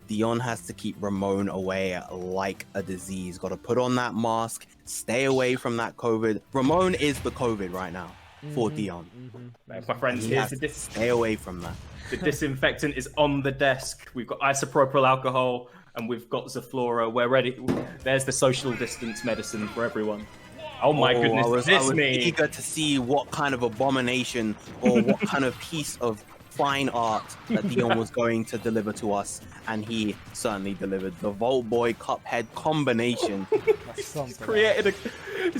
Deon has to keep Rahmone away like a disease. Got to put on that mask, stay away from that COVID. Rahmone is the COVID right now for Deon. My friends, here's the stay away from that. The disinfectant is on the desk. We've got isopropyl alcohol and we've got Zaflora. We're ready. There's the social distance medicine for everyone. Oh my goodness, I was eager to see what kind of abomination or what kind of piece of fine art that Deon was going to deliver to us, and he certainly delivered. The Vault Boy Cuphead combination. He's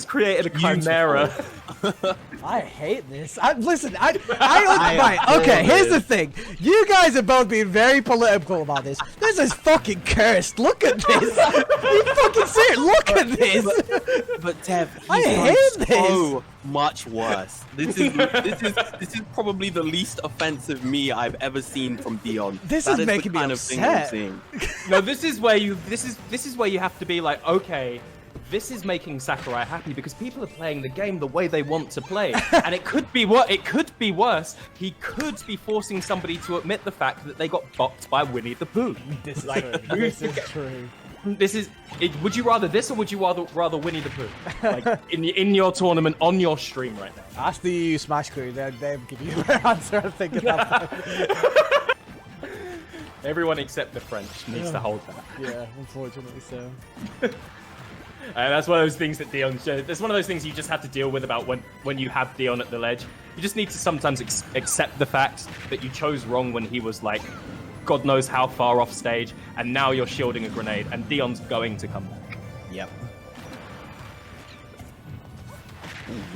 created a chimera. I hate this. Listen, right, okay, here's the thing. You guys are both being very political about this. This is fucking cursed. Look at this. You fucking see it. Look at this. But Dev, I hate so much worse. This is probably the least offensive me I've ever seen from Deon. This is making me upset. No, this is where you have to be like, okay, this is making Sakurai happy because people are playing the game the way they want to play, and it could be worse. He could be forcing somebody to admit the fact that they got bopped by Winnie the Pooh. This is true. This is true. Would you rather this, or would you rather Winnie the Pooh? Like in your tournament on your stream right now? Ask the EU Smash crew. They'll give you an answer. I think at that point. Everyone except the French needs to hold that. Yeah, unfortunately so. And that's one of those things that Deon showed. That's one of those things you just have to deal with about when you have Deon at the ledge. You just need to sometimes accept the fact that you chose wrong when he was like, God knows how far off stage, and now you're shielding a grenade, and Deon's going to come back. Yep.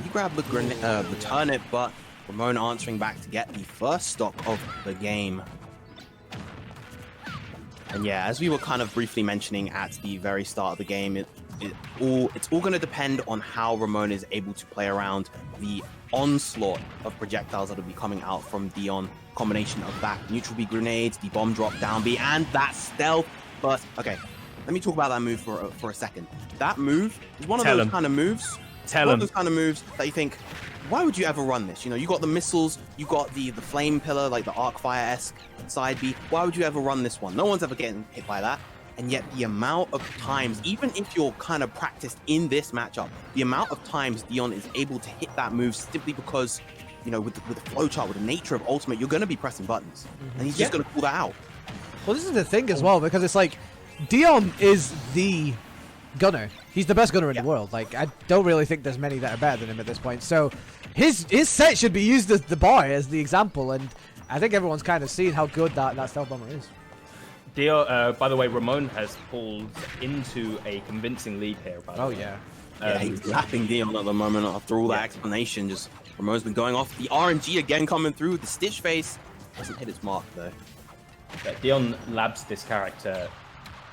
He grabbed the turnip, but Rahmone answering back to get the first stock of the game. And yeah, as we were kind of briefly mentioning at the very start of the game, it's all going to depend on how Rahmone is able to play around the onslaught of projectiles that will be coming out from Deon. Combination of that neutral B grenades, the bomb drop down B, and that stealth burst. Okay, let me talk about that move for a second. That move is one of those kind of moves. One of those kind of moves that you think, why would you ever run this? You know, you got the missiles, you got the flame pillar, like the arc fire-esque side B. Why would you ever run this one? No one's ever getting hit by that. And yet the amount of times, even if you're kind of practiced in this matchup, the amount of times Deon is able to hit that move simply because, you know, with the flowchart, with the nature of Ultimate, you're going to be pressing buttons. And he's just going to pull that out. Well, this is the thing as well, because it's like, Deon is the gunner. He's the best gunner in the world. Like, I don't really think there's many that are better than him at this point. So his set should be used as the bar, as the example. And I think everyone's kind of seen how good that stealth bomber is. Deon, by the way, Rahmone has pulled into a convincing lead here. Yeah. He's lapping Deon at the moment after all that explanation. Just Rahmone's been going off. The RNG again coming through. The Stitch face doesn't hit its mark though. Deon labs this character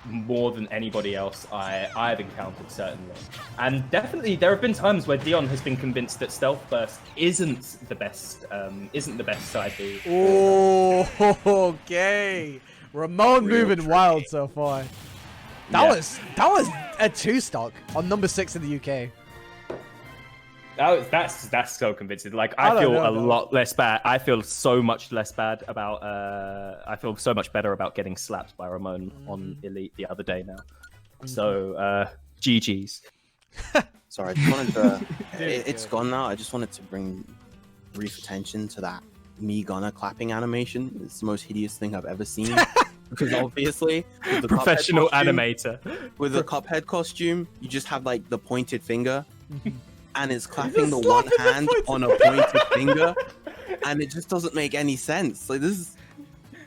more than anybody else I've encountered, certainly. And definitely there have been times where Deon has been convinced that Stealth Burst isn't the best side B. Oh, okay. Rahmone moving wild so far. That was a 2-stock on number 6 in the UK. That's so convincing. Like I feel a lot less bad. I feel so much less bad about. I feel so much better about getting slapped by Rahmone on Elite the other day now. So GG's. Sorry, I just wanted to. It's gone now. I just wanted to bring brief attention to that me gunner clapping animation. It's the most hideous thing I've ever seen. Because obviously, with the professional animator with the Cuphead costume, you just have like the pointed finger. And it's clapping the one hand on a pointed finger, and it just doesn't make any sense. Like this is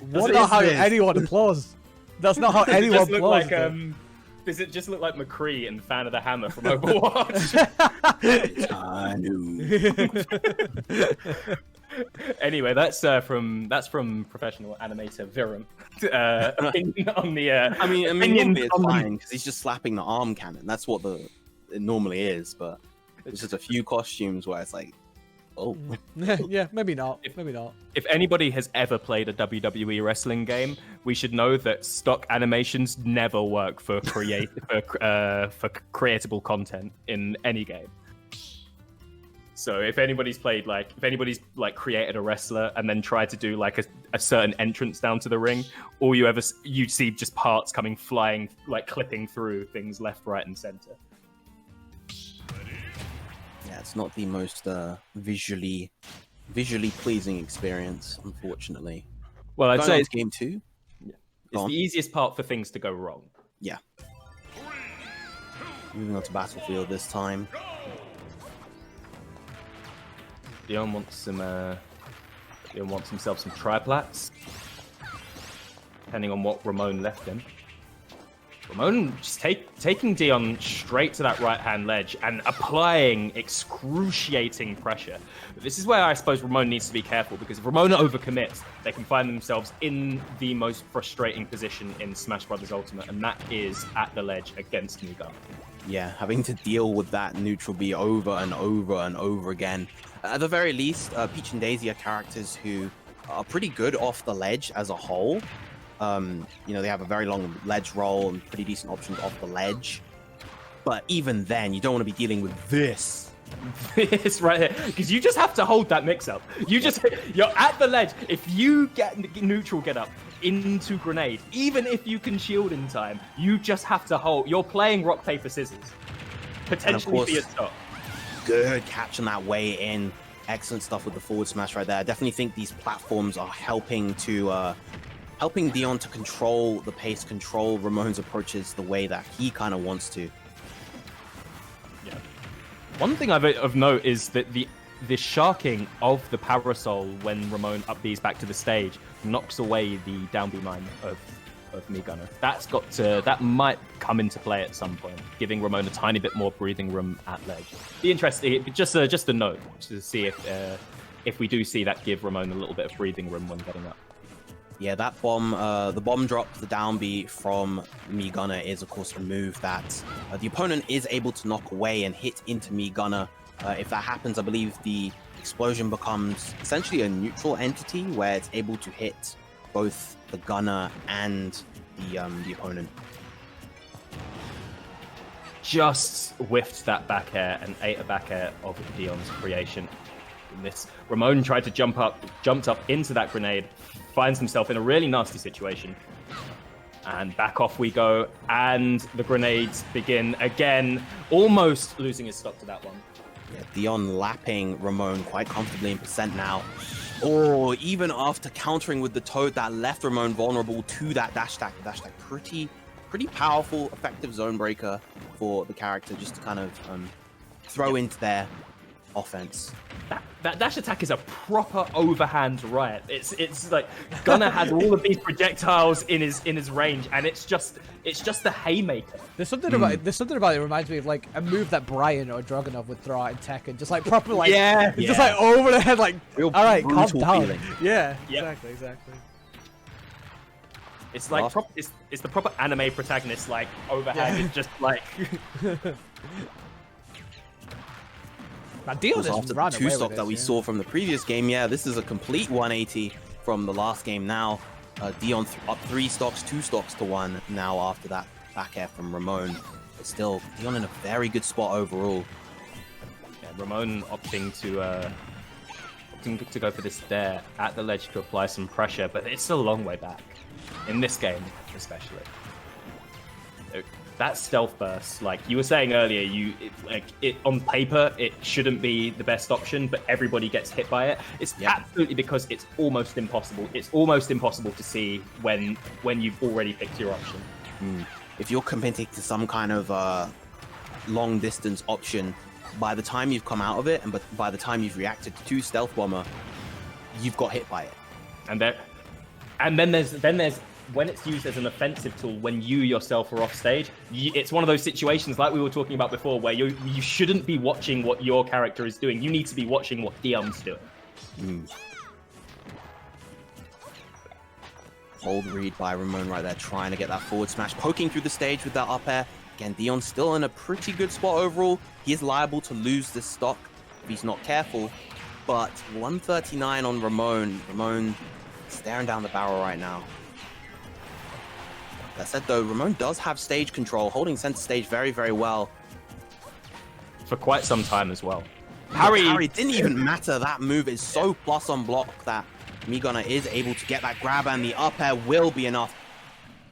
not how anyone applauds. That's not how anyone applauds. Does it just look like McCree and Fan of the Hammer from Overwatch? Anyway, that's from professional animator Virum. On the I mean, it's fine because he's just slapping the arm cannon. That's what it normally is, but. It's just a few costumes where it's like, oh. Yeah, maybe not. Maybe not. If anybody has ever played a WWE wrestling game, we should know that stock animations never work for creatable content in any game. So if anybody's played if anybody's created a wrestler and then tried to do like a certain entrance down to the ring, all you see just parts coming flying, like clipping through things left, right, and center. Yeah, it's not the most visually pleasing experience, unfortunately. Well, I'd Going say on it's to game 2. the easiest part for things to go wrong. Yeah. Moving on to Battlefield this time. Deon wants himself some triplats, depending on what Rahmone left him. Rahmone just taking Deon straight to that right-hand ledge and applying excruciating pressure. But this is where I suppose Rahmone needs to be careful, because if Rahmone overcommits, they can find themselves in the most frustrating position in Smash Bros. Ultimate, and that is at the ledge against Migana. Yeah, having to deal with that neutral B over and over and over again. At the very least, Peach and Daisy are characters who are pretty good off the ledge as a whole. They have a very long ledge roll and pretty decent options off the ledge. But even then, you don't want to be dealing with this. This right here, because you just have to hold that mix-up. You're at the ledge. If you get neutral get up into grenade, even if you can shield in time, you just have to hold. You're playing rock, paper, scissors. Potentially for your stop. Good catch on that way in. Excellent stuff with the forward smash right there. I definitely think these platforms are helping Deon to control the pace, control Ramone's approaches the way that he kind of wants to. Yeah. One thing of note is that the sharking of the parasol when Rahmone up B's back to the stage knocks away the down B mine of Migana. That might come into play at some point, giving Rahmone a tiny bit more breathing room at ledge. Be interesting, just a note to see if we do see that give Rahmone a little bit of breathing room when getting up. Yeah, that bomb, the bomb drop, the down B from Migana is, of course, a move that the opponent is able to knock away and hit into Migana. If that happens, I believe the explosion becomes essentially a neutral entity where it's able to hit both the gunner and the opponent. Just whiffed that back air and ate a back air of Deon's creation. Rahmone tried to jumped up into that grenade, finds himself in a really nasty situation. And back off we go, and the grenades begin again, almost losing his stock to that one. Yeah, Deon lapping Rahmone quite comfortably in percent now. Or even after countering with the Toad, that left Rahmone vulnerable to that dash attack. The dash attack, pretty powerful, effective zone breaker for the character just to kind of throw into their offense. That dash attack is a proper overhand riot. It's like Gunner has all of these projectiles in his range, and it's just the haymaker. There's something about it that reminds me of like a move that Brian or Dragunov would throw out in Tekken, just like proper like just like over the head, like real all right, calm down. Feeling. Yeah, Yep. exactly. It's like it's the proper anime protagonist, like overhand. Yeah. It's just like Now, Deon Also, after the two stock that we saw from the previous game, this is a complete 180 from the last game now. Deon up 3 stocks, 2 stocks to 1 now after that back air from Rahmone. But still, Deon in a very good spot overall. yeah, Rahmone opting to go for this dare at the ledge to apply some pressure, but it's still a long way back in this game, especially. That stealth burst, like you were saying earlier, on paper it shouldn't be the best option, but everybody gets hit by it. It's absolutely because it's almost impossible. It's almost impossible to see when you've already picked your option. If you're committing to some kind of long distance option, by the time you've come out of it, and by the time you've reacted to Stealth Bomber, you've got hit by it. And then there's when it's used as an offensive tool, when you yourself are off stage, it's one of those situations like we were talking about before, where you shouldn't be watching what your character is doing. You need to be watching what Deon's doing. Hold read by Rahmone right there, trying to get that forward smash, poking through the stage with that up air. Again, Deon's still in a pretty good spot overall. He is liable to lose this stock if he's not careful, but 139 on Rahmone. Rahmone staring down the barrel right now. That said, though, Rahmone does have stage control, holding center stage very, very well. For quite some time as well. Parry. Parry didn't even matter. That move is so plus on block that Migana is able to get that grab, and the up air will be enough.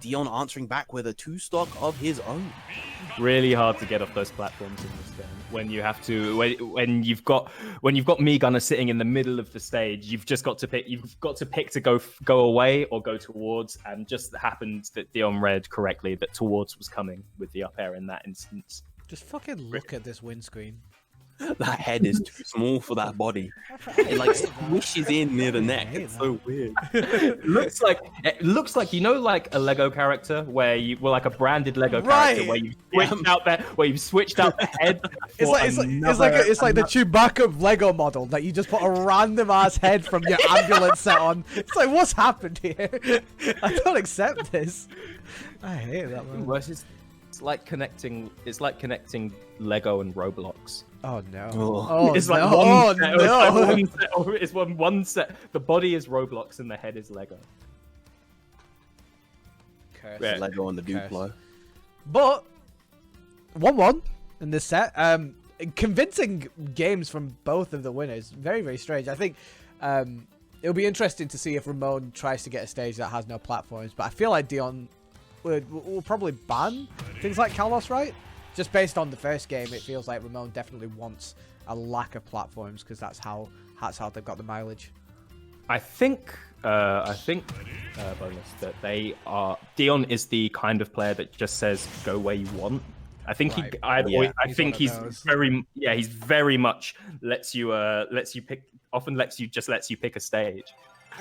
Deon answering back with a 2-stock of his own. Really hard to get off those platforms in this game. When you have to, when you've got Migana sitting in the middle of the stage, you've just got to pick. You've got to pick to go away or go towards, and just happened that Deon read correctly that towards was coming with the up air in that instance. Just fucking look at this windscreen. That head is too small for that body. It like squishes in near the neck. It's so weird. It looks like you know, like a Lego character where like a branded Lego character where you switched out the head. It's like the Chewbacca Lego model that you just put a random ass head from your ambulance set on. It's like, what's happened here? I don't accept this. I hate that one. It's like connecting Lego and Roblox. Oh no! Oh, it's like no. It's one set. The body is Roblox and the head is Lego. Curse. Yeah. Lego on the Duplo. But 1-1 in this set. Convincing games from both of the winners. Very, very strange. I think it'll be interesting to see if Rahmone tries to get a stage that has no platforms. But I feel like Deon will probably ban things like Kalos, right? Just based on the first game, it feels like Rahmone definitely wants a lack of platforms because that's how they've got the mileage. I think bonus that Deon is the kind of player that just says go where you want. I think right. I think he's very much lets you pick. Often lets you pick a stage.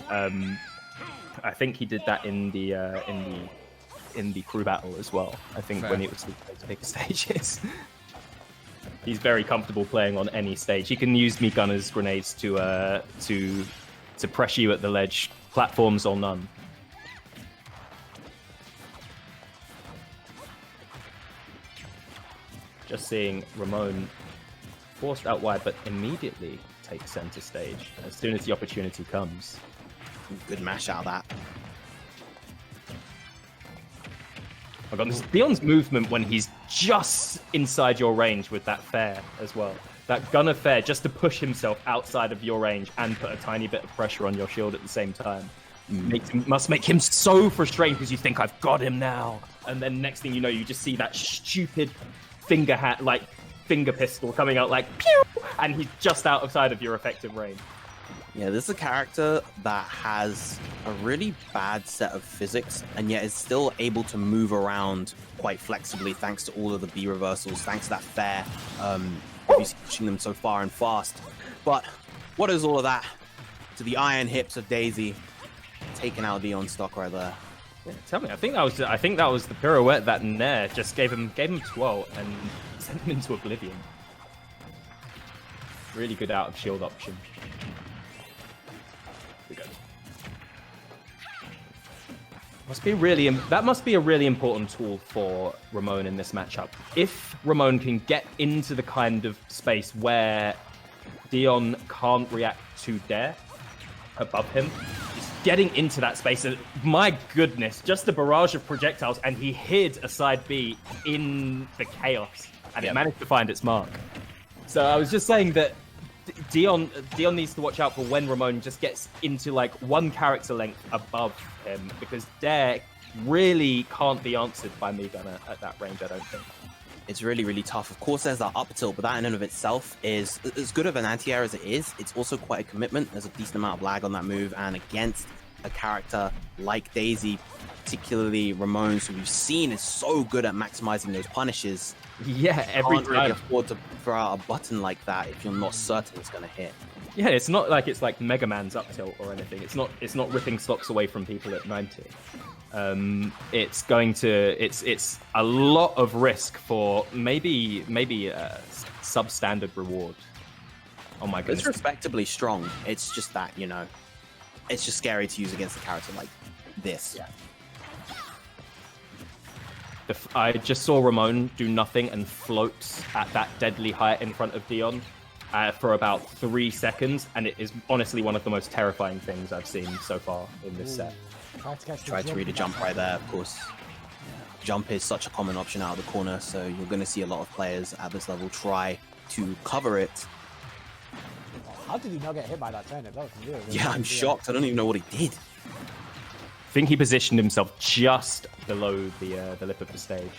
I think he did that in the crew battle as well. I think when it was to pick stages. He's very comfortable playing on any stage. He can use Migana's grenades to pressure you at the ledge, platforms or none. Just seeing Rahmone forced out wide, but immediately takes center stage as soon as the opportunity comes. Good mash out of that. Oh god, this is Deon's movement when he's just inside your range with that fair as well. That gunner fair just to push himself outside of your range and put a tiny bit of pressure on your shield at the same time. Must make him so frustrated because you think, I've got him now. And then next thing you know, you just see that stupid finger pistol coming out like pew! And he's just outside of your effective range. Yeah, this is a character that has a really bad set of physics, and yet is still able to move around quite flexibly thanks to all of the B reversals, thanks to that fair, obviously pushing them so far and fast. But what is all of that to the iron hips of Daisy, taking out Deon stock right there? Yeah, tell me, I think that was the pirouette that Nair just gave him 12 and sent him into oblivion. Really good out of shield option. That must be a really important tool for Rahmone in this matchup. If Rahmone can get into the kind of space where Deon can't react to Dare above him, just getting into that space, and my goodness, just a barrage of projectiles, and he hid a side B in the chaos, and it managed to find its mark. So I was just saying that Deon needs to watch out for when Rahmone just gets into like one character length above him, because Dare really can't be answered by Migana at that range, I don't think. It's really, really tough. Of course, there's that up tilt, but that in and of itself is as good of an anti-air as it is. It's also quite a commitment. There's a decent amount of lag on that move, and against a character like Daisy, particularly Rahmone, who we've seen is so good at maximizing those punishes. Yeah, every can't really afford to throw out a button like that if you're not certain it's going to hit. Yeah, it's not like it's like Mega Man's up tilt or anything. It's not ripping stocks away from people at 90. It's a lot of risk for maybe a substandard reward. Oh my goodness. It's respectably strong. It's just that, you know, it's just scary to use against a character like this. Yeah. I just saw Rahmone do nothing and float at that deadly height in front of Deon for about 3 seconds, and it is honestly one of the most terrifying things I've seen so far in this set. Try to read a jump right there, of course. Jump is such a common option out of the corner, so you're going to see a lot of players at this level try to cover it. How did he not get hit by that turnip? That was really, really Yeah, I'm shocked. I don't even know what he did. I think he positioned himself just below the lip of the stage.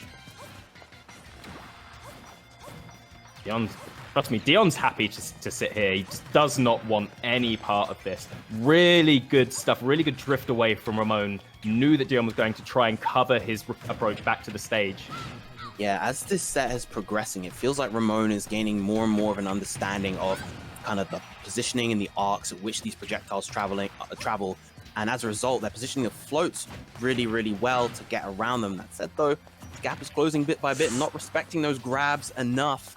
Trust me, Deon's happy to sit here. He just does not want any part of this. Really good stuff, really good drift away from Rahmone. Knew that Deon was going to try and cover his approach back to the stage. Yeah, as this set is progressing, it feels like Rahmone is gaining more and more of an understanding of kind of the positioning and the arcs at which these projectiles travel. And as a result, their positioning of floats really, really well to get around them. That said, though, the gap is closing bit by bit, not respecting those grabs enough.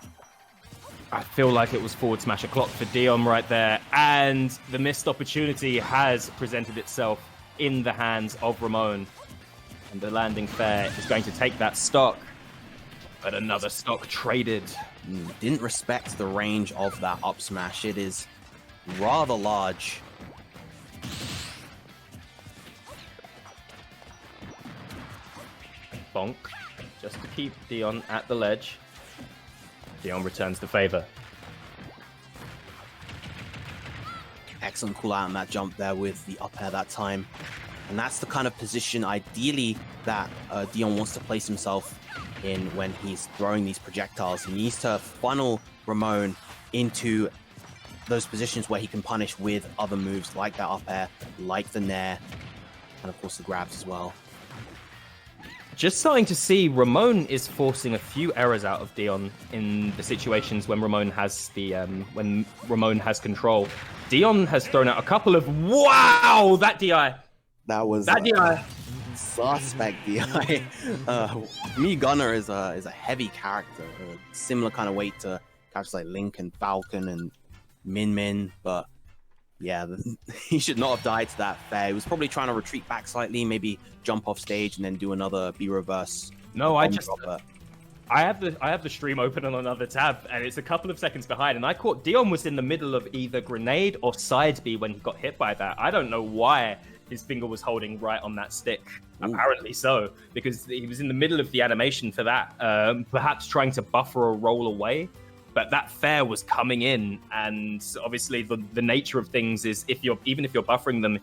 I feel like it was forward smash o'clock for Deon right there, and the missed opportunity has presented itself in the hands of Rahmone. And the landing fair is going to take that stock, but another stock traded. Didn't respect the range of that up smash. It is rather large. Bonk, just to keep Deon at the ledge. Deon returns the favor. Excellent call out on that jump there with the up air that time. And that's the kind of position, ideally, that Deon wants to place himself in when he's throwing these projectiles. He needs to funnel Rahmone into those positions where he can punish with other moves like that up air, like the nair, and of course the grabs as well. Just starting to see Rahmone is forcing a few errors out of Deon in the situations when Rahmone has control. Deon has thrown out a couple of that DI. That was DI. Suspect DI. Me Gunner is a heavy character, a similar kind of weight to characters like Link and Falcon and Min, but yeah, he should not have died to that fair. He was probably trying to retreat back slightly, maybe jump off stage and then do another B reverse. No, I have the stream open on another tab, and it's a couple of seconds behind, and I caught Deon was in the middle of either grenade or side B when he got hit by that. I don't know why his finger was holding right on that stick. Ooh. Apparently so, because he was in the middle of the animation for that, perhaps trying to buffer a roll away. But that fair was coming in, and obviously the nature of things is even if you're buffering them,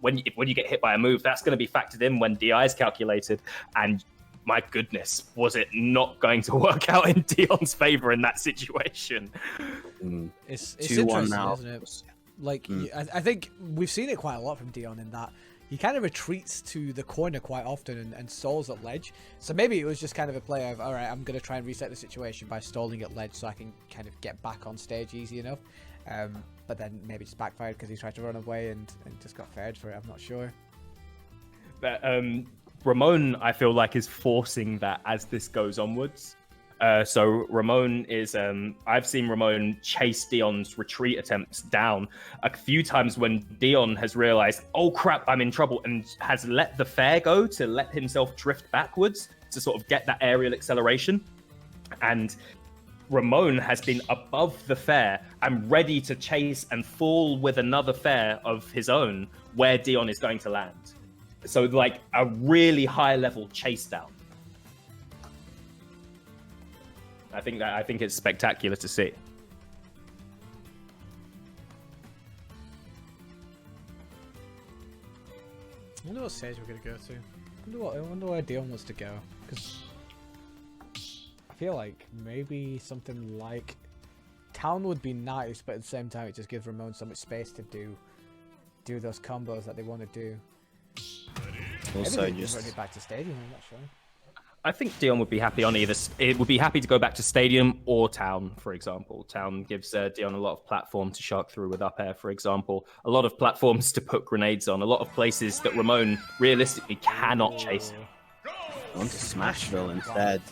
when you get hit by a move, that's going to be factored in when DI is calculated. And my goodness, was it not going to work out in Deon's favor in that situation? It's interesting, now. Isn't it? Like I think we've seen it quite a lot from Deon in that he kind of retreats to the corner quite often and stalls at ledge. So maybe it was just kind of a play of, all right, I'm going to try and reset the situation by stalling at ledge so I can kind of get back on stage easy enough. But then maybe just backfired because he tried to run away and just got faired for it. I'm not sure. But Rahmone, I feel like, is forcing that as this goes onwards. So Rahmone is, I've seen Rahmone chase Deon's retreat attempts down a few times when Deon has realized, oh crap, I'm in trouble, and has let the fair go to let himself drift backwards to sort of get that aerial acceleration. And Rahmone has been above the fair and ready to chase and fall with another fair of his own where Deon is going to land. So like a really high level chase down. I think it's spectacular to see. I wonder what stage we're gonna go to. I wonder where Deon wants to go. Because I feel like maybe something like Town would be nice, but at the same time it just gives Rahmone so much space to do those combos that they want to do. Also, maybe just run it back to Stadium. I'm not sure. I think Deon would be happy on either. It would be happy to go back to Stadium or Town, for example. Town gives Deon a lot of platform to shark through with up air, for example. A lot of platforms to put grenades on. A lot of places that Rahmone realistically cannot chase him. On to Smashville instead.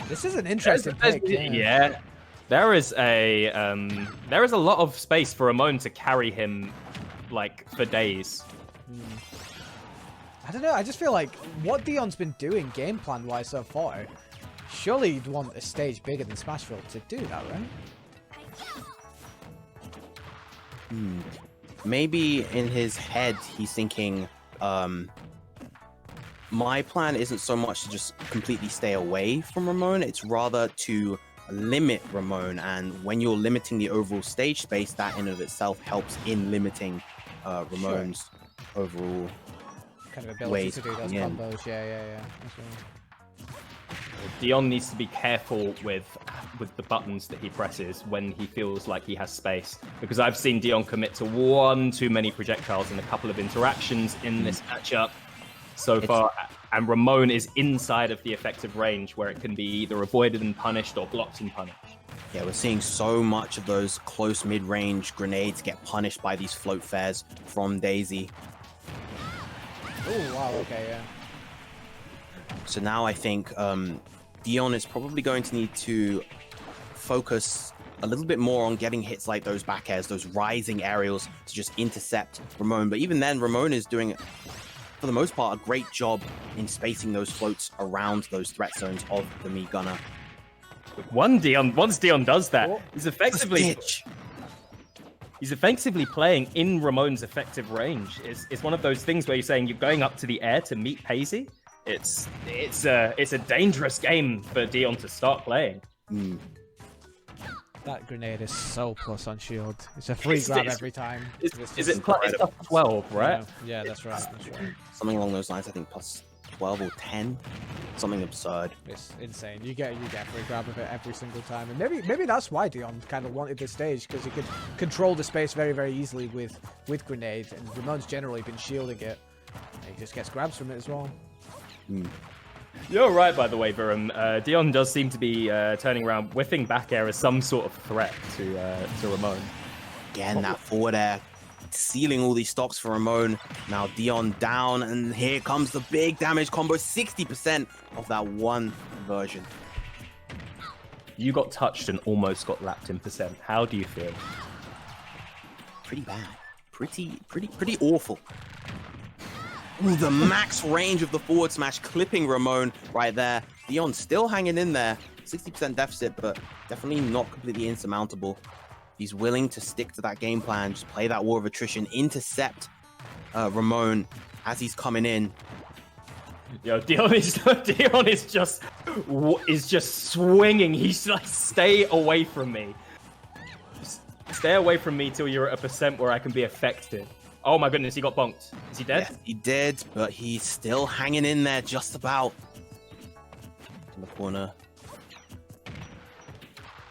This is an interesting pick. Yeah. There is a lot of space for Rahmone to carry him, like, for days. I don't know, I just feel like what Deon's been doing game plan wise so far, surely you'd want a stage bigger than Smashville to do that, right? Maybe in his head he's thinking, my plan isn't so much to just completely stay away from Rahmone, it's rather to limit Rahmone, and when you're limiting the overall stage space, that in and of itself helps in limiting Ramone's overall Kind of ability way to do those in. combos. Yeah. That's right. Dion needs to be careful with the buttons that he presses when he feels like he has space, because I've seen Dion commit to one too many projectiles in a couple of interactions in this matchup so far, and Rahmone is inside of the effective range where it can be either avoided and punished or blocked and punished. Yeah, we're seeing so much of those close mid-range grenades get punished by these float fares from Daisy. Oh wow. Okay. Yeah. So now I think Deon is probably going to need to focus a little bit more on getting hits like those back airs, those rising aerials to just intercept Rahmone. But even then, Rahmone is doing, for the most part, a great job in spacing those floats around those threat zones of the Mii Gunner. Once Dion does that, he's effectively playing in Ramone's effective range. It's one of those things where you're saying you're going up to the air to meet Paisy. It's a dangerous game for Dion to start playing. That grenade is so plus on shield. It's a free grab every time. Is it plus 12, right? Yeah, that's right. Something along those lines, I think plus 12 or 10. Something absurd. It's insane. You get free grab of it every single time, and maybe that's why Deon kind of wanted this stage, because he could control the space very, very easily with grenade, and Ramone's generally been shielding it. And he just gets grabs from it as well. You're right, by the way, Virum. Deon does seem to be turning around, whiffing back air as some sort of threat to Rahmone. Again, that forward air sealing all these stocks for Rahmone. Now Deon down, and here comes the big damage combo. 60% of that one version. You got touched and almost got lapped in percent. How do you feel? Pretty bad. Pretty awful. Ooh, the max range of the forward smash clipping Rahmone right there. Deon still hanging in there. 60% deficit, but definitely not completely insurmountable. He's willing to stick to that game plan, just play that war of attrition, intercept Rahmone as he's coming in. Yo, Deon is just swinging. He's like, stay away from me. Just stay away from me till you're at a percent where I can be affected. Oh my goodness, he got bonked. Is he dead? Yeah, he did, but he's still hanging in there just about. In the corner.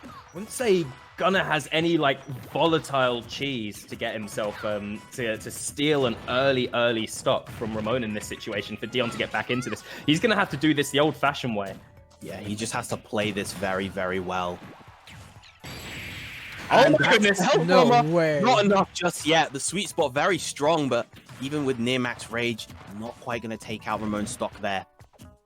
I wouldn't say Gunner has any like volatile cheese to get himself to steal an early stock from Rahmone in this situation for Deon to get back into this. He's gonna have to do this the old-fashioned way. Yeah, he just has to play this very, very well. Oh my goodness! No way. Not enough just yet. The sweet spot very strong, but even with near max rage, not quite going to take out Ramone's stock there.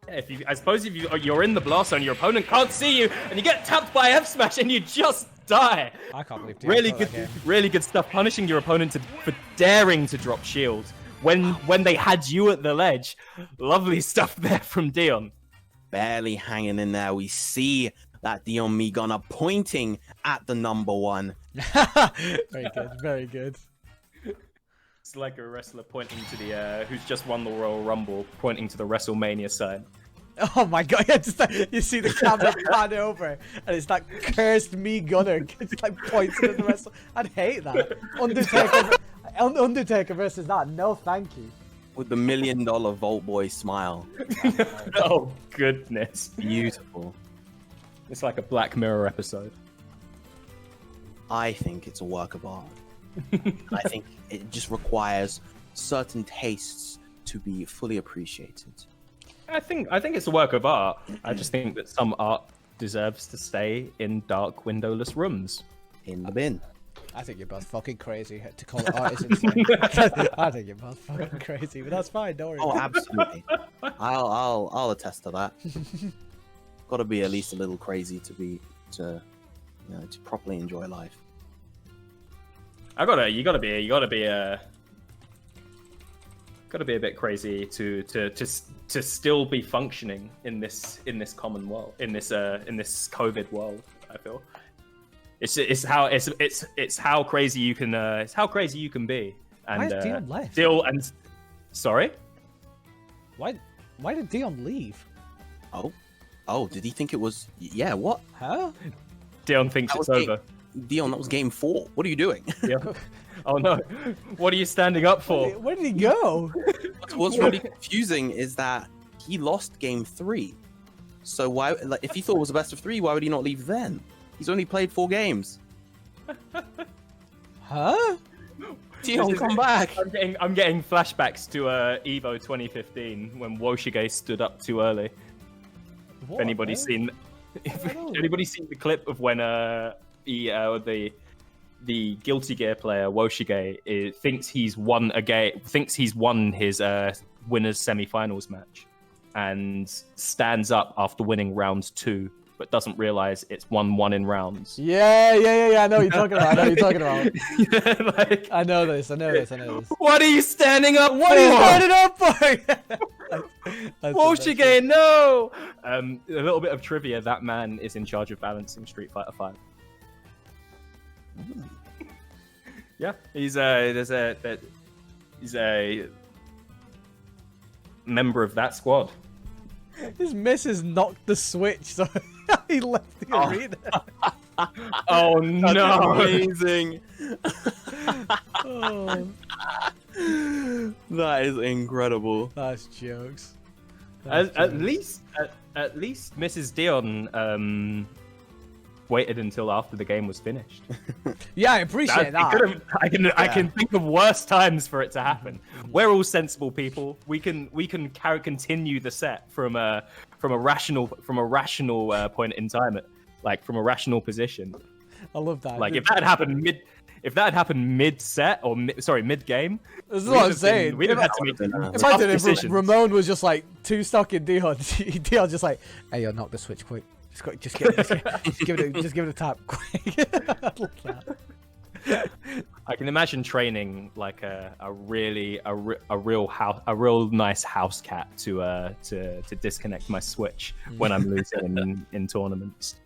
Yeah, I suppose if you're in the blast zone, your opponent can't see you, and you get tapped by F smash, and you just die. I can't believe Deon Really good stuff. Punishing your opponent for daring to drop shield when they had you at the ledge. Lovely stuff there from Deon. Barely hanging in there. We see that Deon Mii Gunner pointing at the number one. Very good, very good. It's like a wrestler pointing to the who's just won the Royal Rumble, pointing to the WrestleMania sign. Oh my god, yeah, just like, you see the camera pan over, and it's that cursed Mii Gunner just like pointing at the wrestler. I'd hate that. Undertaker versus that, no thank you. With the $1 million Vault Boy smile. Oh goodness. Beautiful. It's like a Black Mirror episode. I think it's a work of art. I think it just requires certain tastes to be fully appreciated. I think it's a work of art. I just think that some art deserves to stay in dark, windowless rooms. In the bin. I think you're both fucking crazy. To call it art is insane. I think you're both fucking crazy, but that's fine. Don't worry. Oh, absolutely. I'll attest to that. Got to be at least a little crazy to properly enjoy life. You gotta be a bit crazy to still be functioning in this common world, in this COVID world. I feel it's how crazy you can be. And why is Deon left? Sorry. Why did Deon leave? Oh. Oh, did he think it was? Yeah, what? Huh? Deon thinks That it's was over. Deon, that was game 4. What are you doing? Yeah. Oh no! What are you standing up for? Where did he go? What's really confusing is that he lost game 3. So why, like, if he thought it was a best of 3, why would he not leave then? He's only played 4 games. Huh? Deon, come back. I'm getting flashbacks to Evo 2015 when Woshige stood up too early. If anybody's seen, if anybody's seen the clip of when the Guilty Gear player Woshige thinks he's won his winners semi-finals match, and stands up after winning round 2, but doesn't realize it's 1-1 in rounds. Yeah. I know what you're talking about. Yeah, like, I know this. what are you standing up What are you standing up for? Woshige, no! A little bit of trivia: that man is in charge of balancing Street Fighter V. Yeah, he's a member of that squad. His missus knocked the switch, so he left the arena. Oh no! Oh. Amazing. That is incredible. That's jokes. At least Mrs. Deon waited until after the game was finished. Yeah, I appreciate that. I can think of worse times for it to happen. We're all sensible people. We can continue the set from a rational point in time, from a rational position. I love that. Like if that had happened mid set or mid game, this is what I'm saying. We'd have had to make Imagine tough if decisions. Ramone was just like too stuck in Deon. Deon just like, hey, yo, knock the switch quick. Just give it a tap quick. I love that. I can imagine training like a real nice house cat to disconnect my switch when I'm losing in tournaments.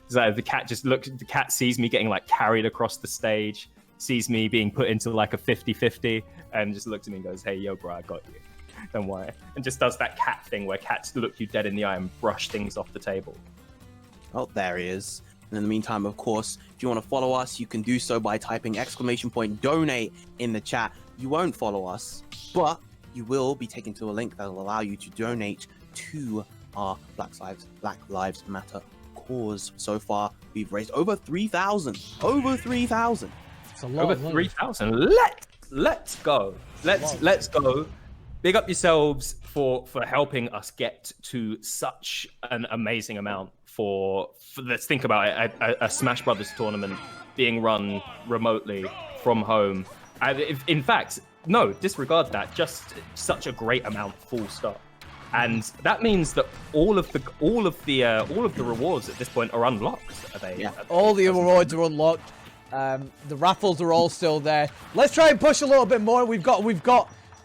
So the cat sees me getting like carried across the stage, sees me being put into like a 50-50, and just looks at me and goes, "Hey, yo, bro, I got you. Don't worry." And just does that cat thing where cats look you dead in the eye and brush things off the table. Oh, there he is. And in the meantime, of course, if you want to follow us, you can do so by typing !donate in the chat. You won't follow us, but you will be taken to a link that will allow you to donate to our Black Lives Matter cause. So far, we've raised over 3,000. Over 3,000. It's a lot. Over 3,000. Let's go. Let's go. Big up yourselves for helping us get to such an amazing amount. For let's think about it, a Smash Brothers tournament being run remotely from home. In fact, no, disregard that. Just such a great amount, full stop. And that means that all of the rewards at this point are unlocked. Are they? Yeah. All the rewards are unlocked. The raffles are all still there. Let's try and push a little bit more. We don't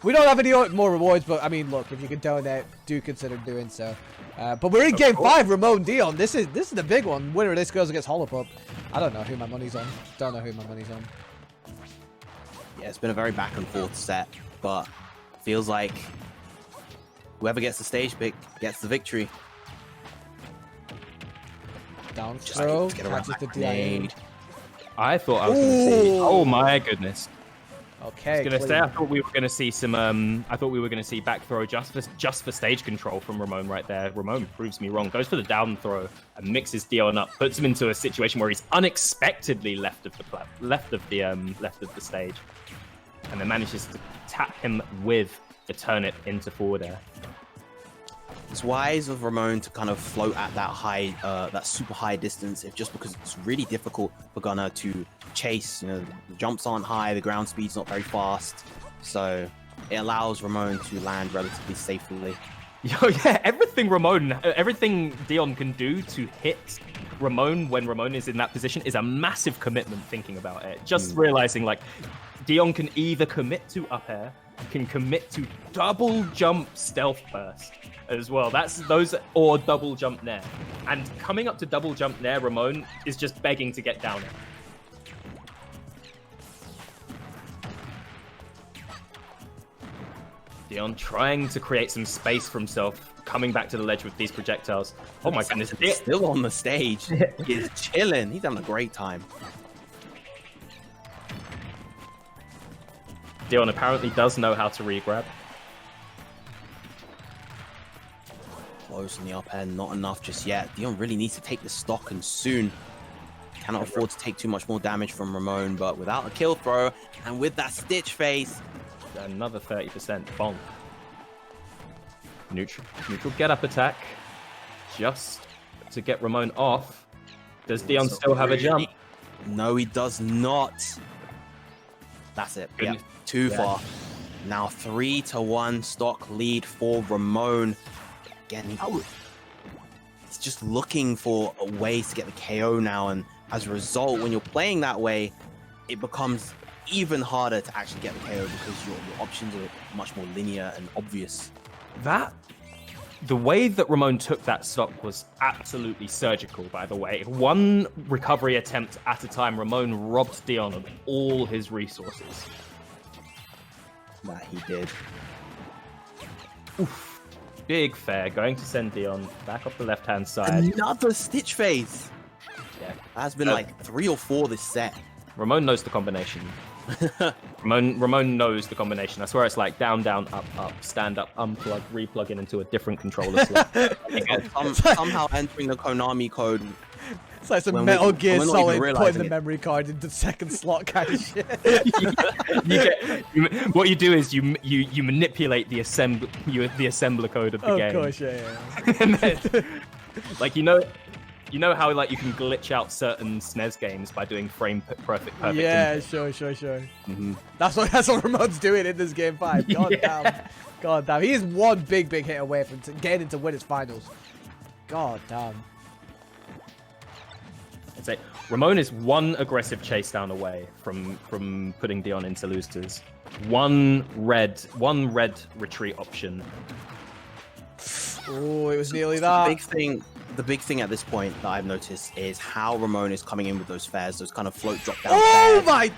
have any more rewards, but I mean, look, if you can donate, do consider doing so. But we're in game 5, Ramone Deon. This is the big one. Winner of this goes against Hollowpup. I don't know who my money's on. Yeah, it's been a very back and forth set, but feels like whoever gets the stage pick gets the victory. Down Just throw, get around catches the that DIA. grenade. I thought I was going to see. Oh my goodness! Okay. I was gonna say, I thought we were gonna see some. I thought we were gonna see back throw just for stage control from Ramone right there. Ramone proves me wrong. Goes for the down throw and mixes Deon up, puts him into a situation where he's unexpectedly left of the stage, and then manages to tap him with the turnip into forward air. It's wise of Ramone to kind of float at that high, that super high distance, just because it's really difficult for Gunnar to chase. You know, the jumps aren't high, the ground speed's not very fast, so it allows Ramone to land relatively safely. Yo, yeah, everything Deon can do to hit Ramone when Ramone is in that position is a massive commitment. Thinking about it, just realizing like Deon can either commit to up air, can commit to double jump stealth burst as well. Or double jump nair. And coming up to double jump nair, Ramone is just begging to get down it. Deon trying to create some space for himself coming back to the ledge with these projectiles. Oh my goodness. He's still on the stage. He's chilling. He's having a great time. Deon apparently does know how to re-grab. Close on the up end, not enough just yet. Deon really needs to take the stock and soon. Cannot afford to take too much more damage from Rahmone, but without a kill throw and with that Stitch face. Another 30% bonk. Neutral get up attack. Just to get Rahmone off. Does Deon still have a jump? No, he does not. That's it. Yeah, too far. Now 3-1 stock lead for Rahmone. Again, he's just looking for ways to get the KO now, and as a result, when you're playing that way, it becomes even harder to actually get the KO because your options are much more linear and obvious. The way that Rahmone took that stock was absolutely surgical, by the way. One recovery attempt at a time, Rahmone robbed Deon of all his resources. That he did. Oof. Big fair, going to send Deon back up the left-hand side. Another Stitch face! Yeah. That's been like 3 or 4 this set. Rahmone knows the combination. Rahmone knows the combination. I swear it's like down, down, up, up, stand up, unplug, replug in into a different controller slot. Somehow entering the Konami code. It's like some Metal Gear Solid putting the it. memory card into the second slot kind of shit. What you do is you manipulate the assembler code of the game. Of course, yeah. And then, like you know how like you can glitch out certain SNES games by doing perfect. Yeah, sure. Mm-hmm. That's what Rahmone's doing in this game 5. God damn. He is one big hit away from getting into winners finals. God damn. I'd say Rahmone is one aggressive chase down away from putting Deon into losers. One red retreat option. Oh, it was nearly that. The big thing at this point that I've noticed is how Rahmone is coming in with those fairs, those kind of float drop down Oh fairs, my!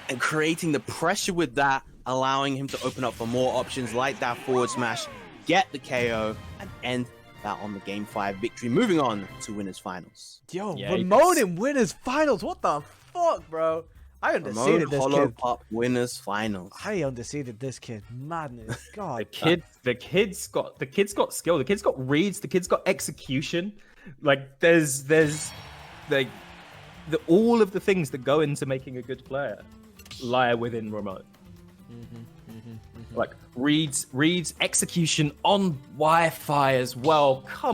and creating the pressure with that, allowing him to open up for more options like that forward smash, get the KO, and end that on the game 5 victory. Moving on to winners finals. Yo, yeah, Rahmone in winners finals. What the fuck, bro? I underseeded this kid. Pop winners finals. I underseeded this kid. Madness. God. The kid's got skill. The kid's got reads. The kid's got execution. Like there's all of the things that go into making a good player lie within Rahmone. Like reads, execution on Wi-Fi as well. Come